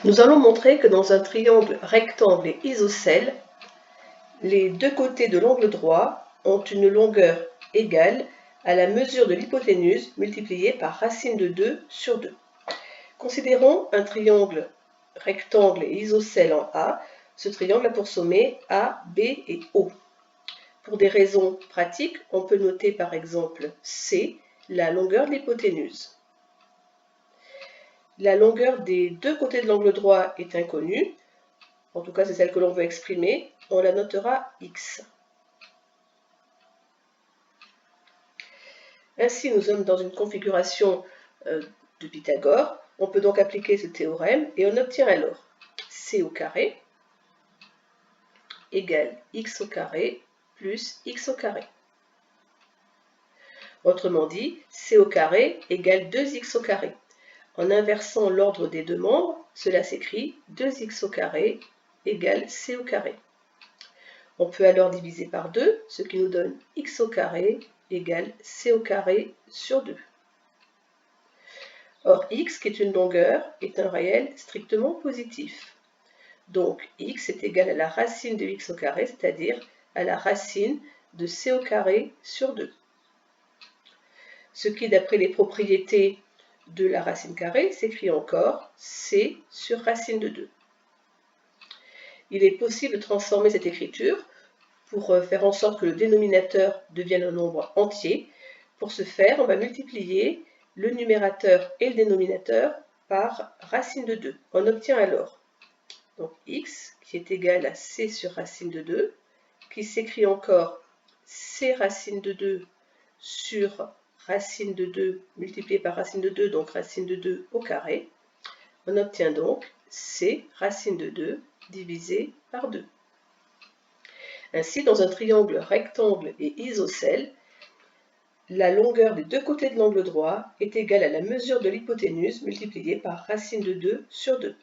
Nous allons montrer que dans un triangle rectangle et isocèle, les deux côtés de l'angle droit ont une longueur égale à la mesure de l'hypoténuse multipliée par racine de 2 sur 2. Considérons un triangle rectangle et isocèle en A. Ce triangle a pour sommet A, B et O. Pour des raisons pratiques, on peut noter par exemple C, la longueur de l'hypoténuse. La longueur des deux côtés de l'angle droit est inconnue, en tout cas c'est celle que l'on veut exprimer, on la notera x. Ainsi nous sommes dans une configuration de Pythagore, on peut donc appliquer ce théorème et on obtient alors c au carré égale x au carré plus x au carré. Autrement dit, c au carré égale 2x au carré. En inversant l'ordre des deux membres, cela s'écrit 2x au carré égale c au carré. On peut alors diviser par 2, ce qui nous donne x au carré égale c au carré sur 2. Or, x, qui est une longueur, est un réel strictement positif. Donc, x est égal à la racine de x au carré, c'est-à-dire à la racine de c au carré sur 2. Ce qui, d'après les propriétés de la racine carrée, s'écrit encore c sur racine de 2. Il est possible de transformer cette écriture pour faire en sorte que le dénominateur devienne un nombre entier. Pour ce faire, on va multiplier le numérateur et le dénominateur par racine de 2. On obtient alors donc x qui est égal à c sur racine de 2, qui s'écrit encore c racine de 2 sur racine de 2 multiplié par racine de 2, donc racine de 2 au carré. On obtient donc c racine de 2 divisé par 2. Ainsi, dans un triangle rectangle et isocèle, la longueur des deux côtés de l'angle droit est égale à la mesure de l'hypoténuse multipliée par racine de 2 sur 2.